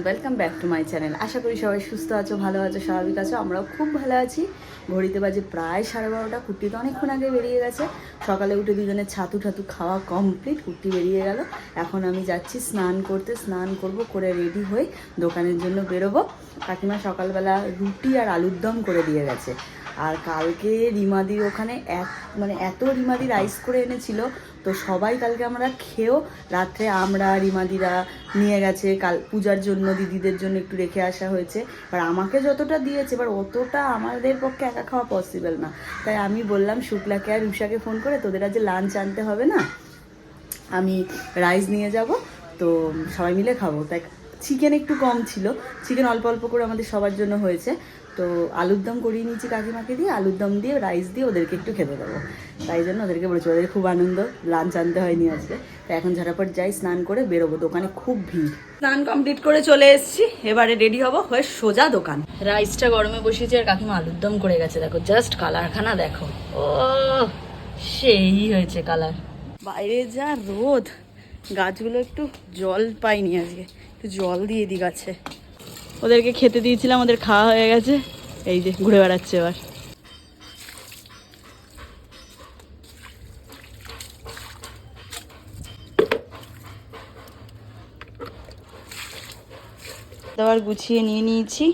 Welcome back to my channel. আশা করি সবাই সুস্থ আছো, ভালো আছো, স্বাভাবিক আছো। আমরাও খুব ভালো আছি। ঘড়িতে বাজে প্রায় 12:30। কুট্টি তো অনেকক্ষণ আগে বেরিয়ে গেছে। সকালে উঠে দুজনের ছাতু ঠাতু খাওয়া কমপ্লিট, কুট্টি বেরিয়ে গেল। এখন আমি যাচ্ছি স্নান করতে, স্নান করব, করে রেডি হয়ে দোকানের জন্য বেরোবো। কাকিমা সকালবেলা রুটি আর আলুর দম করে দিয়ে গেছে। আর কালকে রিমাদির ওখানে এত রিমাদি রাইস করে এনেছিল, তো সবাই কালকে আমরা খেয়েও রাত্রে আমরা রিমাদিরা নিয়ে গেছে কাল পূজার জন্য, দিদিদের জন্য একটু রেখে আসা হয়েছে। এবার আমাকে যতটা দিয়েছে, এবার অতটা আমাদের পক্ষে একা খাওয়া পসিবল না। তাই আমি বললাম শুক্লাকে আর রুষাকে ফোন করে, তোদের আজ লাঞ্চ আনতে হবে না, আমি রাইস নিয়ে যাব, তো সবাই মিলে খাবো। তাই চিকেন একটু কম ছিল, চিকেন অল্প অল্প করে আমাদের সবার জন্য হয়েছে। তো আলুর দম করিয়ে নিয়েছি কাকিমাকে দিয়ে, আলুর দম দিয়ে রাইস দিয়ে ওদেরকে একটু খেতে দেবো। তাই জন্য ওদেরকে বলেছি, ওদের খুব আনন্দ, লাঞ্চ আনতে হয়নি আজকে। তাই এখন ঝাড়াপট যাই, স্নান করে বেরোবো। দোকানে খুব ভিড়। স্নান কমপ্লিট করে চলে এসেছি, এবারে রেডি হবো হয়ে সোজা দোকান। রাইসটা গরমে বসিয়েছি আর কাকিমা আলুর দম করে গেছে। দেখো জাস্ট কালারখানা দেখো, ও সেই হয়েছে কালার। বাইরে যা রোদ, গাছগুলো একটু জল পাইনি আজকে, একটু জল দিয়ে দিই গাছে। ওদেরকে খেতে দিয়েছিলাম, ওদের খাওয়া হয়ে গেছে, এই যে ঘুরে বেড়াচ্ছে এবার। খাবার গুছিয়ে নিয়ে নিয়েছি,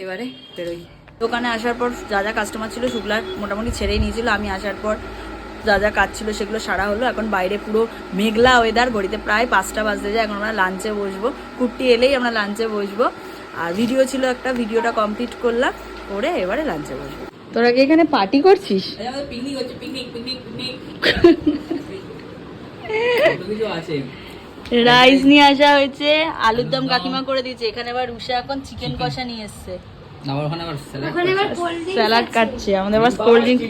এবারে বেরোই। দোকানে আসার পর যা যা কাস্টমার ছিল শুক্লার মোটামুটি ছেড়েই নিয়েছিল। আমি আসার পর যা যা কাজ ছিল সেগুলো সারা হলো। এখন বাইরে পুরো মেঘলা ওয়েদার, ঘড়িতে প্রায় 5টা বাজতে যায়। এখন আমরা লাঞ্চে বসবো, কুট্টি এলেই আমরা লাঞ্চে বসবো। আর ভিডিও ছিল একটা, ভিডিওটা কমপ্লিট করলাম, করে এবারে লাঞ্চে বসবো। তোরা কি এখানে পার্টি করছিস? পিকনিক হচ্ছে, পিকনিক পিকনিক পিকনিক কিছু আছে। রাইস নিয়ে আসা হয়েছে, আলুর দম কাকিমা করে দিয়েছে। এখানে আবার রুষা এখন চিকেন কষা নিয়ে এসছে, স্যালাড কাটছে। আমাদের আবার কোল্ড ড্রিঙ্কস,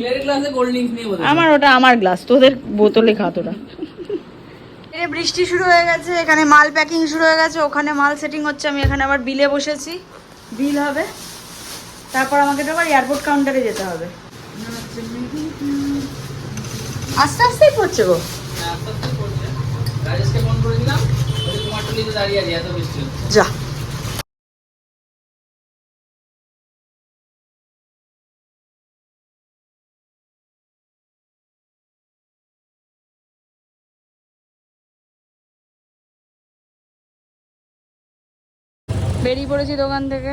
আমার ওটা আমার গ্লাস, তোদের বোতলে খা তোরা। বৃষ্টি শুরু হয়ে গেছে, এখানে মাল প্যাকিং শুরু হয়ে গেছে, ওখানে মাল সেটিং হচ্ছে। আমি এখানে আবার বিলে বসেছি, বিল হবে, তারপর আমাকে তো আবার এয়ারপোর্ট কাউন্টারে যেতে হবে। আস্তে আস্তেই পড়ছে গো। যা বেরিয়ে পড়েছি দোকান থেকে।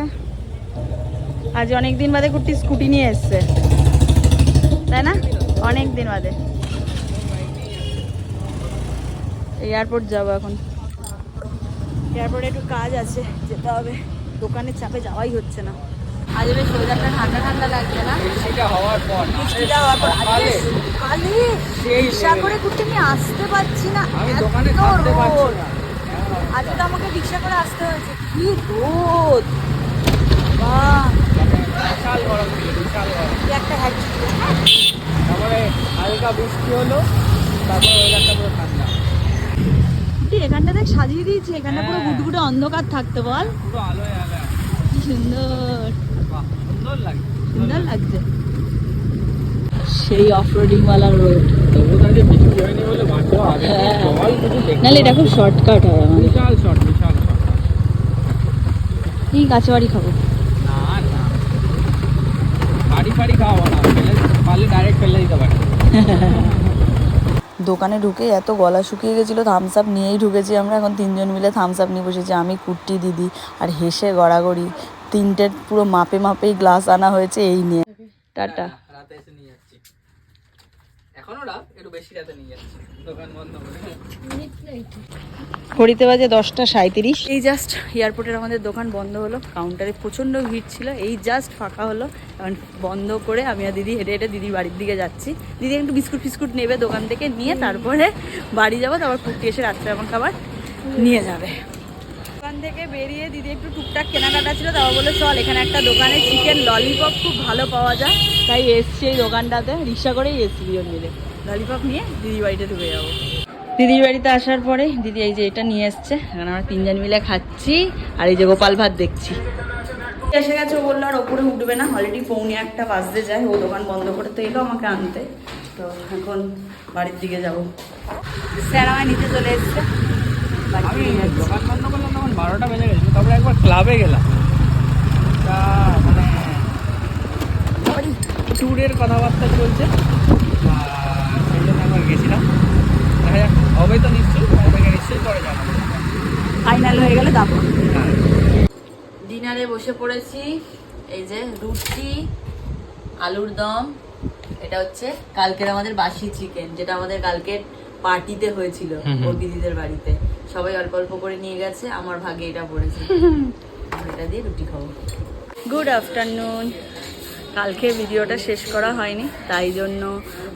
আজ অনেক দিন বাদে কুট্টি স্কুটি নিয়ে এসছে, তাই না? অনেক দিন বাদে। এয়ারপোর্ট যাবো এখন, এয়ারপোর্টে একটু কাজ আছে, যেতে হবে। দোকানের চাপে যাওয়াই হচ্ছে না। আজ বেশ ওয়েদারটা ঠান্ডা ঠান্ডা লাগছে না? বৃষ্টিটা হওয়ার পর কালে রিক্সা করে কুট্টি আমি আসতে পারছি না, এত রোদ। আজকে তো আমাকে রিক্সা করে আসতে হয়েছে, কি রোদ বাহ। বিশাল গরম ছিল, বিশাল গরম। একটা হ্যাট, তারপরে হালকা বৃষ্টি হলো, তারপরে ওয়েদারটা পুরো ঠান্ডা। এখানটা দেখ সাজিয়ে দিয়েছি, এখানটা পুরো গুটগুটে অন্ধকার থাকতে, বল পুরো আলোয় আলো, কি সুন্দর, সুন্দর লাগছে, সুন্দর লাগছে। সেই অফরোডিং ওয়ালা রোড, বৃষ্টি হয়নি বলে মাঠও আগে জল কিছু দেখতে, নাহলে এটা খুব শর্টকাট হয় আমার। বিশাল শর্ট, বিশাল শর্ট। কি কাছে বাড়ি খাবো? না না, বাড়ি ফাড়ি খাওয়াবো না, পারলে ডাইরেক্ট ফেলে দিতে পারে। দোকানে ঢুকে এত গলা শুকিয়ে গেছিলো, থামস আপ নিয়েই ঢুকেছি আমরা। এখন 3জন মিলে থামস আপ নিয়ে বসেছি, আমি, কুট্টি, দিদি, আর হেসে গড়াগড়ি। 3টের পুরো মাপে মাপেই গ্লাস আনা হয়েছে এই নিয়ে। টাটা। রাতে এসে নিয়ে যাচ্ছি, এখনো রাত, একটু বেশি রাতে নিয়ে যাচ্ছি, দোকান বন্ধ করে। ঘড়িতে বাজে 10:37। এই জাস্ট এয়ারপোর্টের আমাদের দোকান বন্ধ হলো, কাউন্টারে প্রচণ্ড ভিড় ছিল, এই জাস্ট ফাঁকা হলো। এখন বন্ধ করে আমি আর দিদি হেঁটে হেঁটে দিদির বাড়ির দিকে যাচ্ছি। দিদি একটু বিস্কুট ফিস্কুট নেবে দোকান থেকে, নিয়ে তারপরে বাড়ি যাবো। তারপর কুট্টি এসে রাত্রে আমার খাবার নিয়ে যাবে। দোকান থেকে বেরিয়ে দিদি একটু টুকটাক কেনাকাটা ছিল, তারপর বলে চল এখানে একটা দোকানে চিকেন ললিপপ খুব ভালো পাওয়া যায়। তাই এসছি এই দোকানটাতে, রিক্সা করেই এসছি দুজন মিলে। ললিপপ নিয়ে দিদির বাড়িতে ঢুকে যাবো। দিদির বাড়িতে আসার পরে দিদি এই যে এটা নিয়ে এসছে, এখন আমরা 3জন মিলে খাচ্ছি। আর এই যে গোপাল ভাত দেখছি, এসে গেছে। ও বললো আর ওপরে উঠবে না, অলরেডি 1:45 বাজতে যায়। ও দোকান বন্ধ করে তো এলো আমাকে আনতে, তো এখন বাড়ির দিকে যাব। স্যার আমায় নিতে চলে এসছে, বাড়ি আমি ফিরে যাচ্ছি। দোকান বন্ধ করলাম তখন 12টা বেজে গেছিল, তারপরে একবার ক্লাবে গেলাম। তা মানে ওই চুরের কথাবার্তা চলছে, সেই জন্য একবার গেছিলাম। দেখা যাক, হবে তো নিশ্চয়ই, হবে নিশ্চয়ই, পরে যাবো। ফাইনাল হয়ে গেলে তারপর হ্যাঁ। ডিনারে বসে পড়েছি। এই যে রুটি, আলুর দম, এটা হচ্ছে কালকের আমাদের বাসি চিকেন, যেটা আমাদের কালকের পার্টিতে হয়েছিল ওর দিদিদের বাড়িতে। সবাই অল্প অল্প করে নিয়ে গেছে, আমার ভাগে এটা পড়েছে। আমি এটা দিয়ে রুটি খাবো। Good afternoon. কালকে ভিডিওটা শেষ করা হয়নি, তাই জন্য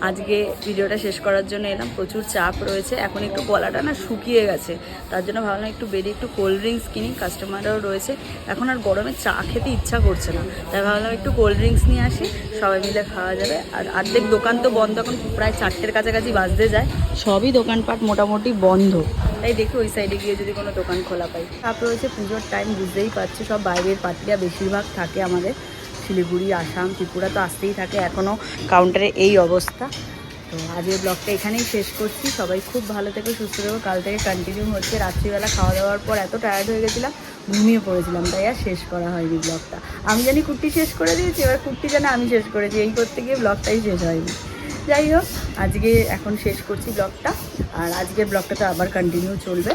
আজকে ভিডিওটা শেষ করার জন্য এলাম। প্রচুর চাপ রয়েছে, এখন একটু গলাটা না শুকিয়ে গেছে, তার জন্য ভাবলাম একটু বেরিয়ে একটু কোল্ড ড্রিঙ্কস কিনি। কাস্টমাররাও রয়েছে, এখন আর গরমে চা খেতে ইচ্ছা করছে না, তাই ভাবলাম একটু কোল্ড ড্রিঙ্কস নিয়ে আসি, সবাই মিলে খাওয়া যাবে। আর অর্ধেক দোকান তো বন্ধ, এখন প্রায় 4টের কাছাকাছি বাজতে যায়, সবই দোকানপাট মোটামুটি বন্ধ। তাই দেখি ওই সাইডে গিয়ে যদি কোনো দোকান খোলা পাই। চাপ রয়েছে, পুজোর টাইম বুঝতেই পারছি, সব বাইরের পার্টিরা বেশিরভাগ থাকে আমাদের। শিলিগুড়ি, আসাম, ত্রিপুরা তো আসতেই থাকে, এখনও কাউন্টারে এই অবস্থা। তো আজকের ব্লগটা এখানেই শেষ করছি। সবাই খুব ভালো থেকো, সুস্থ থেকো। কাল থেকে কন্টিনিউ হচ্ছে। রাত্রিবেলা খাওয়া দাওয়ার পর এত টায়ার্ড হয়ে গেছিলাম, ঘুমিয়ে পড়েছিলাম, তাই আর শেষ করা হয়নি ব্লগটা। আমি জানি কুর্তি শেষ করে দিয়েছি, এবার কুর্তি জানে আমি শেষ করেছি, এই করতে গিয়ে ব্লগটাই শেষ হয়নি। যাই হোক, আজকে এখন শেষ করছি ব্লগটা, আর আজকের ব্লগটা তো আবার কন্টিনিউ চলবে।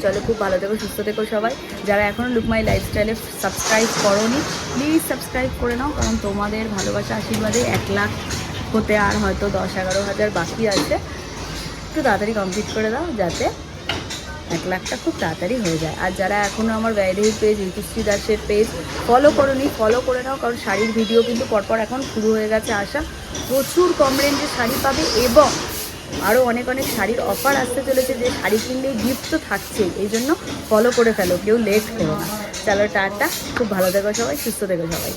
চলো, খুব ভালো থেকো, সুস্থ থেকো সবাই। যারা এখনও লুক মাই লাইফস্টাইলে সাবস্ক্রাইব করোনি, প্লিজ সাবস্ক্রাইব করে নাও, কারণ তোমাদের ভালোবাসা আশীর্বাদে 1 লাখ হতে আর হয়তো 10-11 হাজার বাকি আছে। একটু তাড়াতাড়ি কমপ্লিট করে দাও, যাতে 1 লাখটা খুব তাড়াতাড়ি হয়ে যায়। আর যারা এখনও আমার বৈদেহী পেজ, ঋতুশ্রী দাসের পেজ ফলো করোনি, ফলো করে নাও, কারণ শাড়ির ভিডিও কিন্তু পরপর এখন শুরু হয়ে গেছে আসা। প্রচুর কম রেঞ্জে শাড়ি পাবে, এবং আরও অনেক অনেক শাড়ির অফার আসতে চলেছে, যে শাড়ি কিনলেই গিফট তো থাকছেই। এই জন্য ফলো করে ফেলো, কেউ লেট করো না। চলো টাটা, খুব ভালো থেকো সবাই, সুস্থ থেকো সবাই।